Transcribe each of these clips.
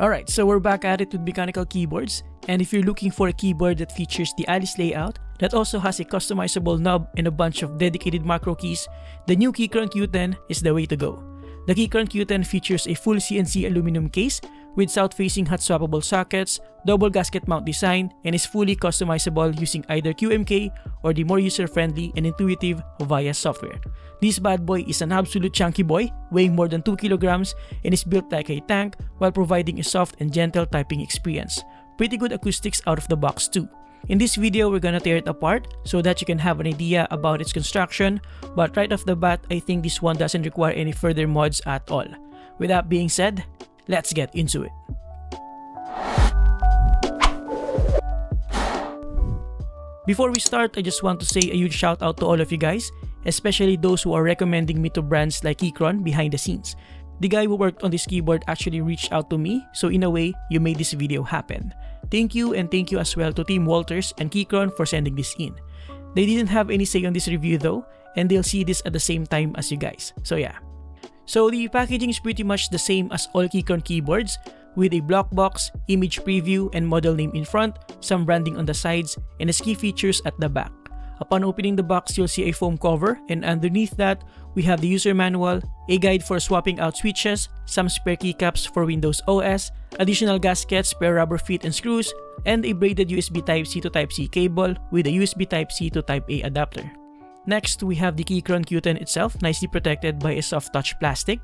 Alright, so we're back at it with mechanical keyboards, and if you're looking for a keyboard that features the Alice layout that also has a customizable knob and a bunch of dedicated macro keys, the new Keychron Q10 is the way to go. The Keychron Q10 features a full CNC aluminum case with south-facing hot swappable sockets, double gasket mount design, and is fully customizable using either QMK or the more user-friendly and intuitive VIA software. This bad boy is an absolute chunky boy, weighing more than 2 kilograms and is built like a tank while providing a soft and gentle typing experience. Pretty good acoustics out of the box too. In this video, we're gonna tear it apart so that you can have an idea about its construction, but right off the bat, I think this one doesn't require any further mods at all. With that being said, let's get into it. Before we start, I just want to say a huge shout out to all of you guys, especially those who are recommending me to brands like Keychron behind the scenes. The guy who worked on this keyboard actually reached out to me, so in a way, you made this video happen. Thank you, and thank you as well to Team Walters and Keychron for sending this in. They didn't have any say on this review though, and they'll see this at the same time as you guys, so yeah. So the packaging is pretty much the same as all Keychron keyboards, with a block box, image preview, and model name in front, some branding on the sides, and the key features at the back. Upon opening the box, you'll see a foam cover, and underneath that, we have the user manual, a guide for swapping out switches, some spare keycaps for Windows OS, additional gaskets, spare rubber feet and screws, and a braided USB Type-C to Type-C cable with a USB Type-C to Type-A adapter. Next, we have the Keychron Q10 itself, nicely protected by a soft touch plastic.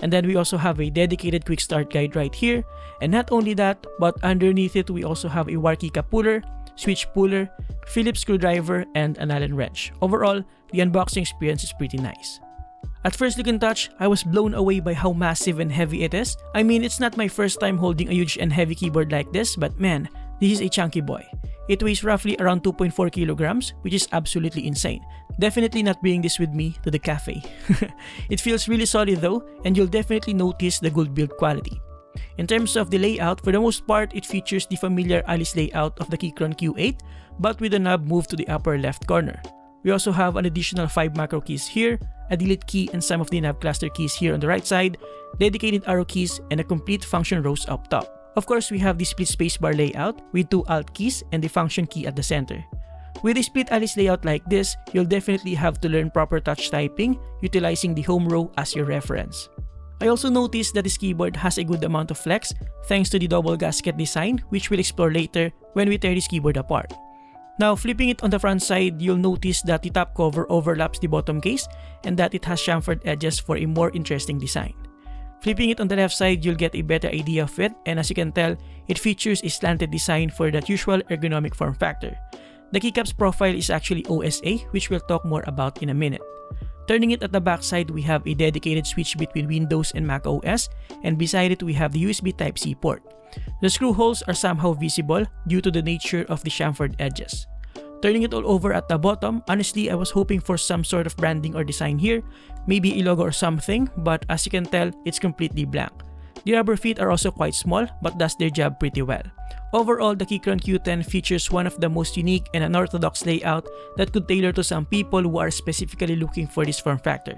And then we also have a dedicated quick start guide right here. And not only that, but underneath it, we also have a wire keycap puller, switch puller, Phillips screwdriver, and an Allen wrench. Overall, the unboxing experience is pretty nice. At first look and touch, I was blown away by how massive and heavy it is. I mean, it's not my first time holding a huge and heavy keyboard like this, but man, this is a chunky boy. It weighs roughly around 2.4 kilograms, which is absolutely insane. Definitely not bringing this with me to the cafe. It feels really solid though, and you'll definitely notice the good build quality. In terms of the layout, for the most part, it features the familiar Alice layout of the Keychron Q8, but with the knob moved to the upper left corner. We also have an additional 5 macro keys here, a delete key and some of the nav cluster keys here on the right side, dedicated arrow keys, and a complete function rows up top. Of course, we have the split spacebar layout with 2 alt keys and the function key at the center. With a split Alice layout like this, you'll definitely have to learn proper touch typing, utilizing the home row as your reference. I also noticed that this keyboard has a good amount of flex thanks to the double gasket design, which we'll explore later when we tear this keyboard apart. Now, flipping it on the front side, you'll notice that the top cover overlaps the bottom case and that it has chamfered edges for a more interesting design. Flipping it on the left side, you'll get a better idea of it, and as you can tell, it features a slanted design for that usual ergonomic form factor. The keycaps profile is actually OSA, which we'll talk more about in a minute. Turning it at the back side, we have a dedicated switch between Windows and Mac OS, and beside it we have the USB Type-C port. The screw holes are somehow visible due to the nature of the chamfered edges. Turning it all over at the bottom, honestly I was hoping for some sort of branding or design here, maybe a logo or something, but as you can tell, it's completely blank. The rubber feet are also quite small, but does their job pretty well. Overall, the Keychron Q10 features one of the most unique and unorthodox layout that could tailor to some people who are specifically looking for this form factor.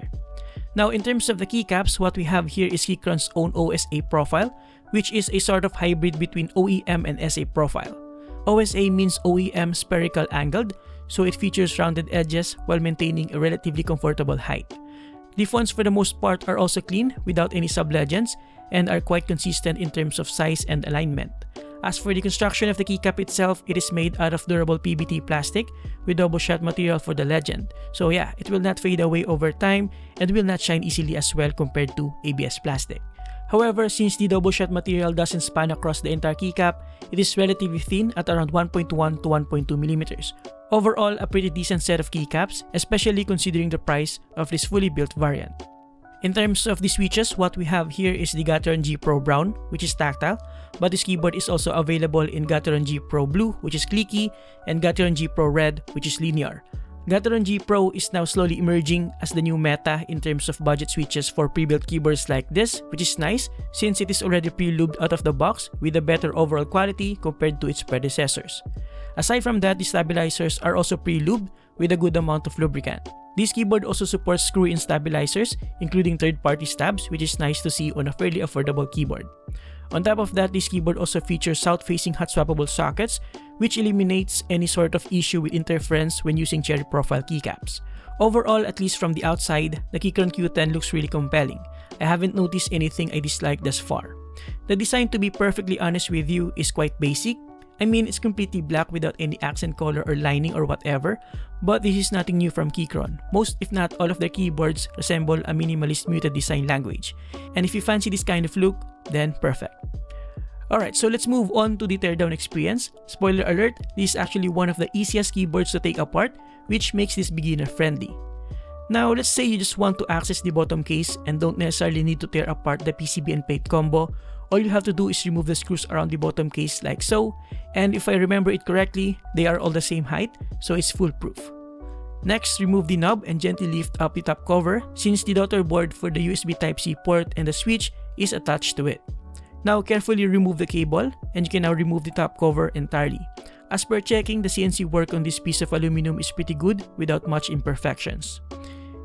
Now, in terms of the keycaps, what we have here is Keychron's own OSA profile, which is a sort of hybrid between OEM and SA profile. OSA means OEM spherical angled, so it features rounded edges while maintaining a relatively comfortable height. The fonts for the most part are also clean without any sub-legends and are quite consistent in terms of size and alignment. As for the construction of the keycap itself, it is made out of durable PBT plastic with double shot material for the legend. So yeah, it will not fade away over time and will not shine easily as well compared to ABS plastic. However, since the double shot material doesn't span across the entire keycap, it is relatively thin at around 1.1 to 1.2 millimeters. Overall, a pretty decent set of keycaps, especially considering the price of this fully built variant. In terms of the switches, what we have here is the Gateron G Pro Brown, which is tactile, but this keyboard is also available in Gateron G Pro Blue, which is clicky, and Gateron G Pro Red, which is linear. Gateron G Pro is now slowly emerging as the new meta in terms of budget switches for pre-built keyboards like this, which is nice since it is already pre-lubed out of the box with a better overall quality compared to its predecessors. Aside from that, the stabilizers are also pre-lubed with a good amount of lubricant. This keyboard also supports screw-in stabilizers, including third-party stabs, which is nice to see on a fairly affordable keyboard. On top of that, this keyboard also features south-facing hot swappable sockets, which eliminates any sort of issue with interference when using cherry profile keycaps. Overall, at least from the outside, the Keychron Q10 looks really compelling. I haven't noticed anything I dislike thus far. The design, to be perfectly honest with you, is quite basic. I mean, it's completely black without any accent color or lining or whatever, but this is nothing new from Keychron. Most, if not all, of their keyboards resemble a minimalist muted design language. And if you fancy this kind of look, then perfect. Alright, so let's move on to the Teardown Experience. Spoiler alert, this is actually one of the easiest keyboards to take apart, which makes this beginner friendly. Now, let's say you just want to access the bottom case and don't necessarily need to tear apart the PCB and plate combo. All you have to do is remove the screws around the bottom case like so, and if I remember it correctly, they are all the same height, so it's foolproof. Next, remove the knob and gently lift up the top cover since the daughter board for the USB Type-C port and the switch is attached to it. Now, carefully remove the cable and you can now remove the top cover entirely. As per checking, the CNC work on this piece of aluminum is pretty good without much imperfections.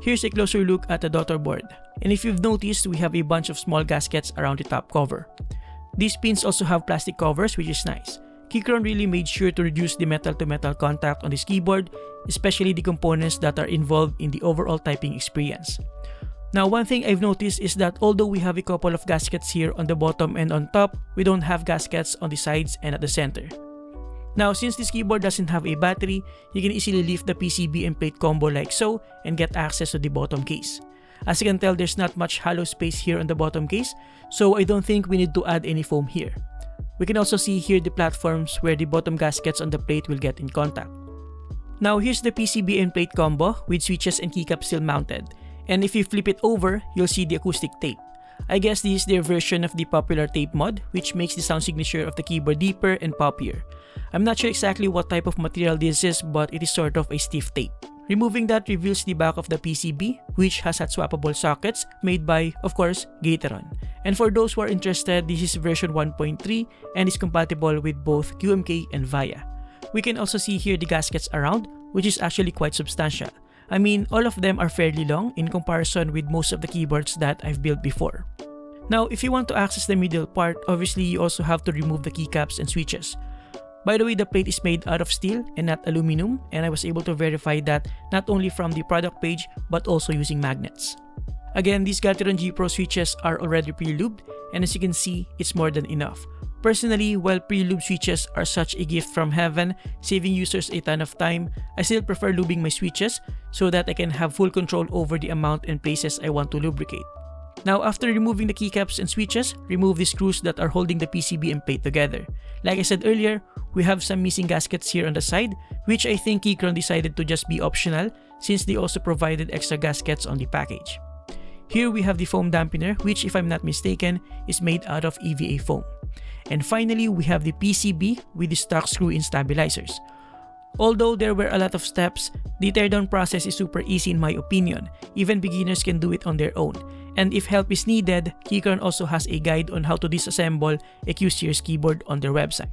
Here's a closer look at the daughter board. And if you've noticed, we have a bunch of small gaskets around the top cover. These pins also have plastic covers, which is nice. Keychron really made sure to reduce the metal-to-metal contact on this keyboard, especially the components that are involved in the overall typing experience. Now, one thing I've noticed is that although we have a couple of gaskets here on the bottom and on top, we don't have gaskets on the sides and at the center. Now, since this keyboard doesn't have a battery, you can easily lift the PCB and plate combo like so and get access to the bottom case. As you can tell, there's not much hollow space here on the bottom case, so I don't think we need to add any foam here. We can also see here the platforms where the bottom gaskets on the plate will get in contact. Now, here's the PCB and plate combo with switches and keycaps still mounted. And if you flip it over, you'll see the acoustic tape. I guess this is their version of the popular tape mod, which makes the sound signature of the keyboard deeper and poppier. I'm not sure exactly what type of material this is, but it is sort of a stiff tape. Removing that reveals the back of the PCB, which has hot swappable sockets made by, of course, Gateron. And for those who are interested, this is version 1.3 and is compatible with both QMK and VIA. We can also see here the gaskets around, which is actually quite substantial. I mean, all of them are fairly long in comparison with most of the keyboards that I've built before. Now, if you want to access the middle part, obviously you also have to remove the keycaps and switches. By the way, the plate is made out of steel and not aluminum, and I was able to verify that not only from the product page but also using magnets. Again, these Gateron G Pro switches are already pre-lubed, and as you can see, it's more than enough. Personally, while pre-lube switches are such a gift from heaven, saving users a ton of time, I still prefer lubing my switches so that I can have full control over the amount and places I want to lubricate. Now, after removing the keycaps and switches, remove the screws that are holding the PCB and plate together. Like I said earlier, we have some missing gaskets here on the side, which I think Keychron decided to just be optional since they also provided extra gaskets on the package. Here we have the foam dampener, which if I'm not mistaken, is made out of EVA foam. And finally, we have the PCB with the stock screw-in stabilizers. Although there were a lot of steps, the teardown process is super easy in my opinion. Even beginners can do it on their own. And if help is needed, Keychron also has a guide on how to disassemble a Q-Series keyboard on their website.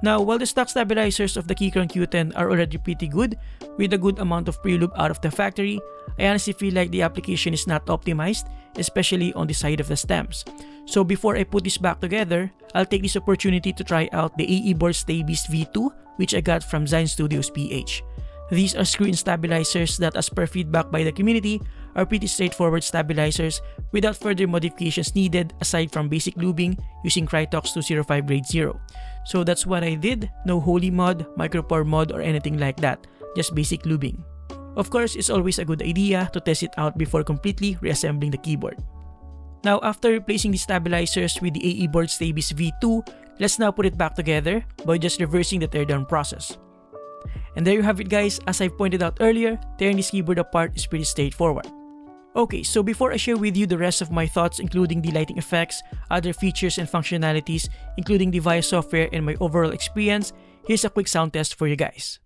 Now, while the stock stabilizers of the Keychron Q10 are already pretty good, with a good amount of pre-lube out of the factory, I honestly feel like the application is not optimized, especially on the side of the stems. So before I put this back together, I'll take this opportunity to try out the AEBoards Staebies V2, which I got from Zine Studios PH. These are screw-in stabilizers that, as per feedback by the community, are pretty straightforward stabilizers without further modifications needed aside from basic lubing using Krytox 205 grade 0. So that's what I did, no holy mod, micropore mod or anything like that, just basic lubing. Of course, it's always a good idea to test it out before completely reassembling the keyboard. Now, after replacing the stabilizers with the AEBoards Staebies V2, let's now put it back together by just reversing the teardown process. And there you have it guys, as I've pointed out earlier, tearing this keyboard apart is pretty straightforward. Okay, so before I share with you the rest of my thoughts including the lighting effects, other features and functionalities, including the VIA software and my overall experience, here's a quick sound test for you guys.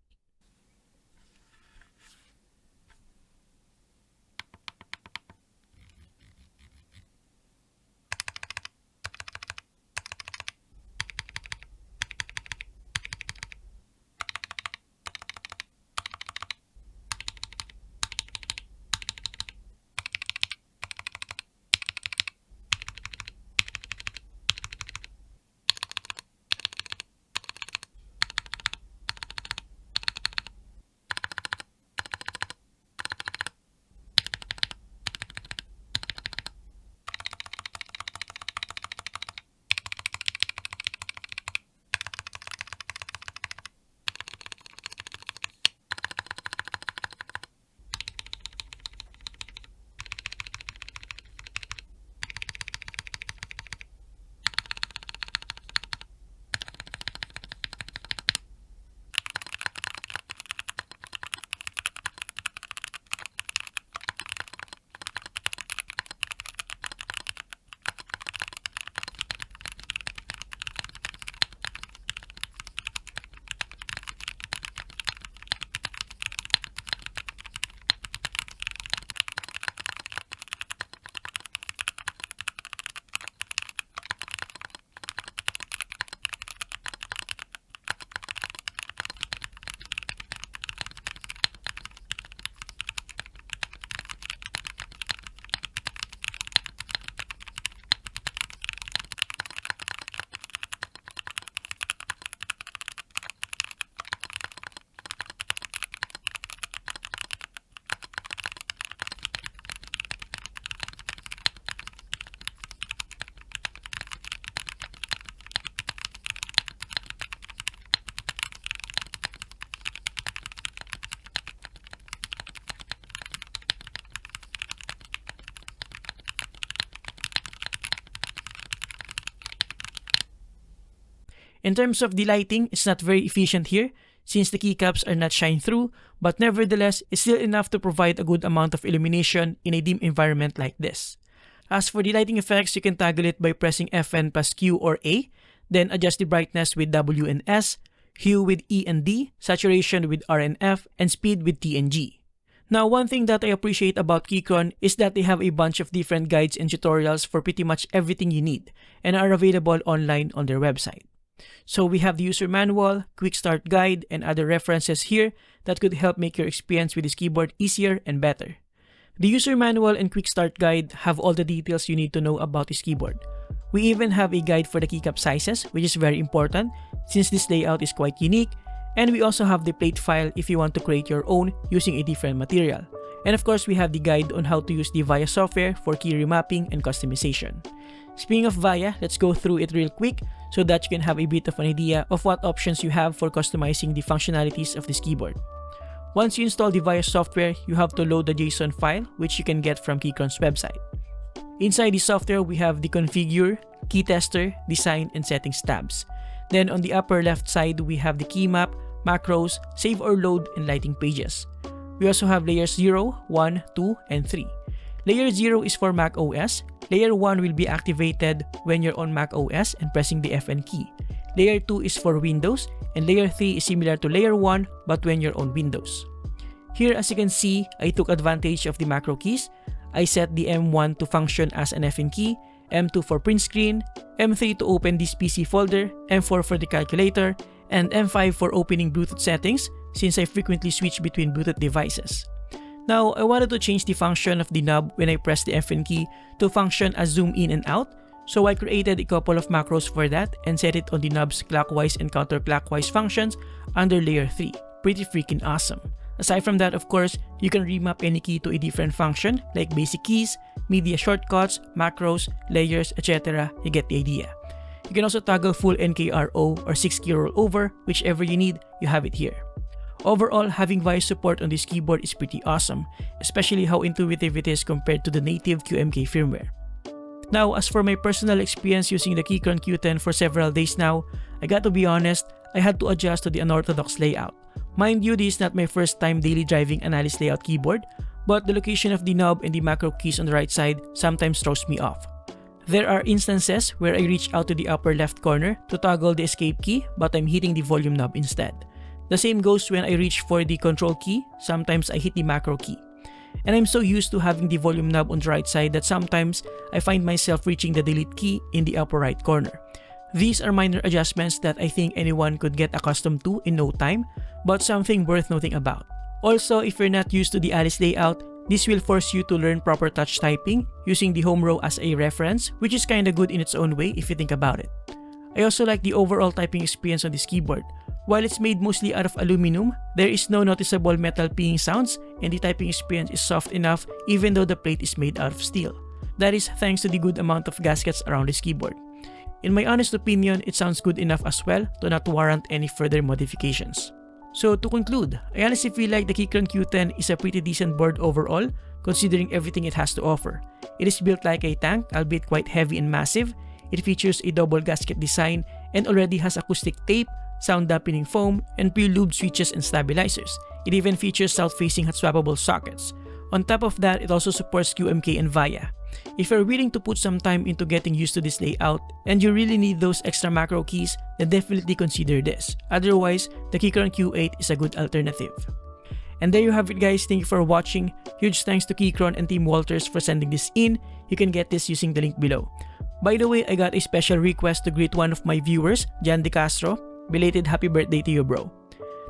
In terms of the lighting, it's not very efficient here since the keycaps are not shine through, but nevertheless, it's still enough to provide a good amount of illumination in a dim environment like this. As for the lighting effects, you can toggle it by pressing Fn plus Q or A, then adjust the brightness with W and S, hue with E and D, saturation with R and F, and speed with T and G. Now, one thing that I appreciate about Keychron is that they have a bunch of different guides and tutorials for pretty much everything you need and are available online on their website. So we have the user manual, quick start guide, and other references here that could help make your experience with this keyboard easier and better. The user manual and quick start guide have all the details you need to know about this keyboard. We even have a guide for the keycap sizes, which is very important since this layout is quite unique, and we also have the plate file if you want to create your own using a different material. And of course, we have the guide on how to use the VIA software for key remapping and customization. Speaking of VIA, let's go through it real quick so that you can have a bit of an idea of what options you have for customizing the functionalities of this keyboard. Once you install the VIA software, you have to load the JSON file, which you can get from Keychron's website. Inside the software, we have the Configure, Key Tester, Design, and Settings tabs. Then on the upper left side, we have the key map, macros, save or load, and lighting pages. We also have layers 0, 1, 2, and 3. Layer 0 is for Mac OS. Layer 1 will be activated when you're on Mac OS and pressing the Fn key. Layer 2 is for Windows, and Layer 3 is similar to Layer 1 but when you're on Windows. Here, as you can see, I took advantage of the macro keys. I set the M1 to function as an Fn key, M2 for print screen, M3 to open this PC folder, M4 for the calculator, and M5 for opening Bluetooth settings since I frequently switch between Bluetooth devices. Now, I wanted to change the function of the knob when I press the Fn key to function as zoom in and out, so I created a couple of macros for that and set it on the knob's clockwise and counterclockwise functions under layer 3. Pretty freaking awesome. Aside from that, of course, you can remap any key to a different function like basic keys, media shortcuts, macros, layers, etc. You get the idea. You can also toggle full NKRO or 6-key rollover, whichever you need, you have it here. Overall, having VIA support on this keyboard is pretty awesome, especially how intuitive it is compared to the native QMK firmware. Now, as for my personal experience using the Keychron Q10 for several days now, I got to be honest, I had to adjust to the unorthodox layout. Mind you, this is not my first time daily driving an Alice layout keyboard, but the location of the knob and the macro keys on the right side sometimes throws me off. There are instances where I reach out to the upper left corner to toggle the escape key, but I'm hitting the volume knob instead. The same goes when I reach for the control key, sometimes I hit the macro key. And I'm so used to having the volume knob on the right side that sometimes I find myself reaching the delete key in the upper right corner. These are minor adjustments that I think anyone could get accustomed to in no time, but something worth noting about. Also, if you're not used to the Alice layout, this will force you to learn proper touch typing using the home row as a reference, which is kinda good in its own way if you think about it. I also like the overall typing experience on this keyboard. While it's made mostly out of aluminum, there is no noticeable metal pinging sounds and the typing experience is soft enough even though the plate is made out of steel. That is thanks to the good amount of gaskets around this keyboard. In my honest opinion, it sounds good enough as well to not warrant any further modifications. So to conclude, I honestly feel like the Keychron Q10 is a pretty decent board overall considering everything it has to offer. It is built like a tank, albeit quite heavy and massive. It features a double gasket design and already has acoustic tape, sound dampening foam, and pre-lubed switches and stabilizers. It even features south-facing hot swappable sockets. On top of that, it also supports QMK and VIA. If you're willing to put some time into getting used to this layout and you really need those extra macro keys, then definitely consider this. Otherwise, the Keychron Q8 is a good alternative. And there you have it guys, thank you for watching. Huge thanks to Keychron and Team Walters for sending this in. You can get this using the link below. By the way, I got a special request to greet one of my viewers, Jan De Castro. Belated happy birthday to you, bro.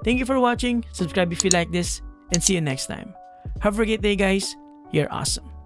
Thank you for watching, subscribe if you like this, and see you next time. Have a great day guys, you're awesome.